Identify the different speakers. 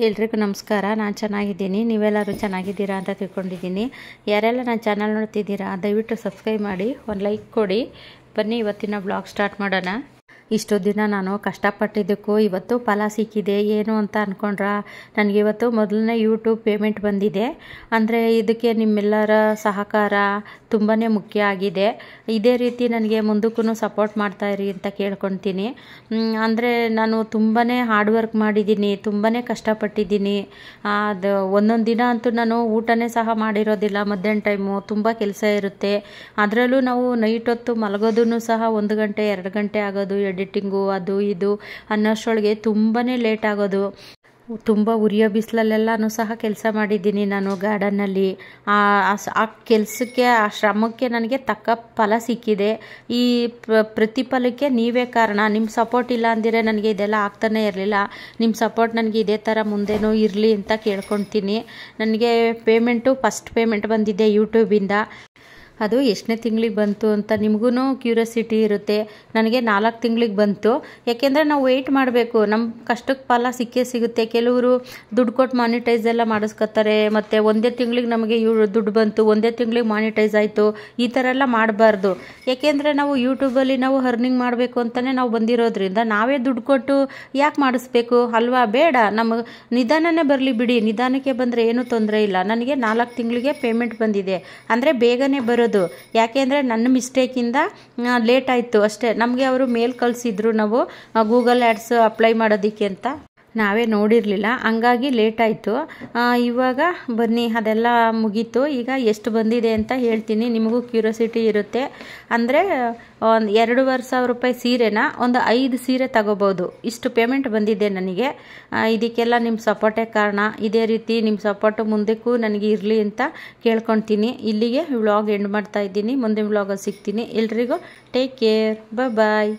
Speaker 1: ಎಲ್ರಿಗೂ ನಮಸ್ಕಾರ. ನಾನು ಚೆನ್ನಾಗಿದ್ದೀನಿ, ನೀವೆಲ್ಲರೂ ಚೆನ್ನಾಗಿದ್ದೀರಾ ಅಂತ ತಿಳ್ಕೊಂಡಿದ್ದೀನಿ. ಯಾರೆಲ್ಲ ನನ್ನ ಚಾನಲ್ ನೋಡ್ತಿದ್ದೀರಾ ದಯವಿಟ್ಟು ಸಬ್ಸ್ಕ್ರೈಬ್ ಮಾಡಿ, ಒಂದು ಲೈಕ್ ಕೊಡಿ. ಬನ್ನಿ ಇವತ್ತಿನ ಬ್ಲಾಗ್ ಸ್ಟಾರ್ಟ್ ಮಾಡೋಣ. ಇಷ್ಟು ದಿನ ನಾನು ಕಷ್ಟಪಟ್ಟಿದ್ದಕ್ಕೂ ಇವತ್ತು ಫಲ ಸಿಕ್ಕಿದೆ ಏನು ಅಂತ ಅಂದ್ಕೊಂಡ್ರೆ, ನನಗೆ ಇವತ್ತು ಮೊದಲನೇ ಯೂಟ್ಯೂಬ್ ಪೇಮೆಂಟ್ ಬಂದಿದೆ. ಅಂದರೆ ಇದಕ್ಕೆ ನಿಮ್ಮೆಲ್ಲರ ಸಹಕಾರ ತುಂಬಾ ಮುಖ್ಯ ಆಗಿದೆ. ಇದೇ ರೀತಿ ನನಗೆ ಮುಂದಕ್ಕೂ ಸಪೋರ್ಟ್ ಮಾಡ್ತಾಯಿರಿ ಅಂತ ಕೇಳ್ಕೊತೀನಿ. ಅಂದರೆ ನಾನು ತುಂಬಾ ಹಾರ್ಡ್ ವರ್ಕ್ ಮಾಡಿದ್ದೀನಿ, ತುಂಬಾ ಕಷ್ಟಪಟ್ಟಿದ್ದೀನಿ. ಅದು ಒಂದೊಂದು ದಿನ ಅಂತೂ ನಾನು ಊಟನೇ ಸಹ ಮಾಡಿರೋದಿಲ್ಲ. ಮಧ್ಯಾಹ್ನ ಟೈಮು ತುಂಬ ಕೆಲಸ ಇರುತ್ತೆ. ಅದರಲ್ಲೂ ನಾವು ನೈಟ್ ಹೊತ್ತು ಮಲಗೋದೂ ಸಹ 1 ಗಂಟೆ 2 ಗಂಟೆ ಆಗೋದು. ಎಡಿಟಿಂಗು ಅದು ಇದು ಅನ್ನೋಷ್ಟರೊಳಗೆ ತುಂಬಾ ಲೇಟ್ ಆಗೋದು. ತುಂಬ ಉರಿಯೋ ಬಿಸಿಲಲ್ಲೆಲ್ಲನೂ ಸಹ ಕೆಲಸ ಮಾಡಿದ್ದೀನಿ ನಾನು ಗಾರ್ಡನ್ನಲ್ಲಿ. ಆ ಕೆಲಸಕ್ಕೆ, ಆ ಶ್ರಮಕ್ಕೆ ನನಗೆ ತಕ್ಕ ಫಲ ಸಿಕ್ಕಿದೆ. ಈ ಪ್ರತಿಫಲಕ್ಕೆ ನೀವೇ ಕಾರಣ. ನಿಮ್ಮ ಸಪೋರ್ಟ್ ಇಲ್ಲ ಅಂದಿರೆ ನನಗೆ ಇದೆಲ್ಲ ಆಗ್ತಾನೆ ಇರಲಿಲ್ಲ. ನಿಮ್ಮ ಸಪೋರ್ಟ್ ನನಗೆ ಇದೇ ಥರ ಮುಂದೆನೂ ಇರಲಿ ಅಂತ ಕೇಳ್ಕೊತೀನಿ. ನನಗೆ ಫಸ್ಟ್ ಪೇಮೆಂಟ್ ಬಂದಿದೆ ಯೂಟ್ಯೂಬಿಂದ. ಅದು ಎಷ್ಟನೇ ತಿಂಗಳಿಗೆ ಬಂತು ಅಂತ ನಿಮಗೂ ಕ್ಯೂರಿಯಾಸಿಟಿ ಇರುತ್ತೆ. ನನಗೆ 4 ತಿಂಗಳಿಗೆ ಬಂತು. ಯಾಕೆಂದರೆ ನಾವು ವೆಯ್ಟ್ ಮಾಡಬೇಕು, ನಮ್ಮ ಕಷ್ಟಕ್ಕೆ ಫಲ ಸಿಕ್ಕೇ ಸಿಗುತ್ತೆ. ಕೆಲವರು ದುಡ್ಡು ಕೊಟ್ಟು ಮಾನಿಟೈಸ್ ಎಲ್ಲ ಮಾಡಿಸ್ಕೊತಾರೆ. ಮತ್ತು 1 ತಿಂಗಳಿಗೆ ನಮಗೆ ದುಡ್ಡು ಬಂತು, 1 ತಿಂಗಳಿಗೆ ಮಾನಿಟೈಸ್ ಆಯಿತು, ಈ ಥರ ಎಲ್ಲ ಮಾಡಬಾರ್ದು. ಯಾಕೆಂದರೆ ನಾವು ಯೂಟ್ಯೂಬಲ್ಲಿ ನಾವು ಅರ್ನಿಂಗ್ ಮಾಡಬೇಕು ಅಂತಲೇ ನಾವು ಬಂದಿರೋದ್ರಿಂದ ನಾವೇ ದುಡ್ಡು ಕೊಟ್ಟು ಯಾಕೆ ಮಾಡಿಸ್ಬೇಕು ಅಲ್ವಾ? ಬೇಡ, ನಮಗೆ ನಿಧಾನನೇ ಬರಲಿ ಬಿಡಿ. ನಿಧಾನಕ್ಕೆ ಬಂದರೆ ಏನೂ ತೊಂದರೆ ಇಲ್ಲ. ನನಗೆ 4 ತಿಂಗಳಿಗೆ ಪೇಮೆಂಟ್ ಬಂದಿದೆ. ಅಂದರೆ ಬೇಗನೆ ಬರೋದು. ಯಾಕೆಂದರೆ ನನ್ನ ಮಿಸ್ಟೇಕಿಂದ ಲೇಟ್ ಆಯಿತು ಅಷ್ಟೇ. ನಮಗೆ ಅವರು ಮೇಲ್ ಕಳಿಸಿದ್ರು, ನಾವು ಗೂಗಲ್ ಆ್ಯಡ್ಸ್ ಅಪ್ಲೈ ಮಾಡೋದಕ್ಕೆ ಅಂತ. ನಾವೇ ನೋಡಿರಲಿಲ್ಲ, ಹಂಗಾಗಿ ಲೇಟ್ ಆಯಿತು. ಇವಾಗ ಬನ್ನಿ ಅದೆಲ್ಲ ಮುಗೀತು. ಈಗ ಎಷ್ಟು ಬಂದಿದೆ ಅಂತ ಹೇಳ್ತೀನಿ, ನಿಮಗೂ ಕ್ಯೂರಿಯಾಸಿಟಿ ಇರುತ್ತೆ. ಅಂದರೆ ಒಂದು 2,500 ರೂಪಾಯಿ ಸೀರೆನ ಒಂದು 5 ಸೀರೆ ತಗೋಬೋದು. ಇಷ್ಟು ಪೇಮೆಂಟ್ ಬಂದಿದೆ ನನಗೆ. ಇದಕ್ಕೆಲ್ಲ ನಿಮ್ಮ ಸಪೋರ್ಟೇ ಕಾರಣ. ಇದೇ ರೀತಿ ನಿಮ್ಮ ಸಪೋರ್ಟು ಮುಂದಕ್ಕೂ ನನಗೆ ಇರಲಿ ಅಂತ ಕೇಳ್ಕೊತೀನಿ. ಇಲ್ಲಿಗೆ ವ್ಲಾಗ್ ಎಂಡ್ ಮಾಡ್ತಾ ಇದ್ದೀನಿ. ಮುಂದಿನ ವ್ಲಾಗಲ್ಲಿ ಸಿಗ್ತೀನಿ. ಎಲ್ರಿಗೂ ಟೇಕ್ ಕೇರ್, ಬಾಯ್.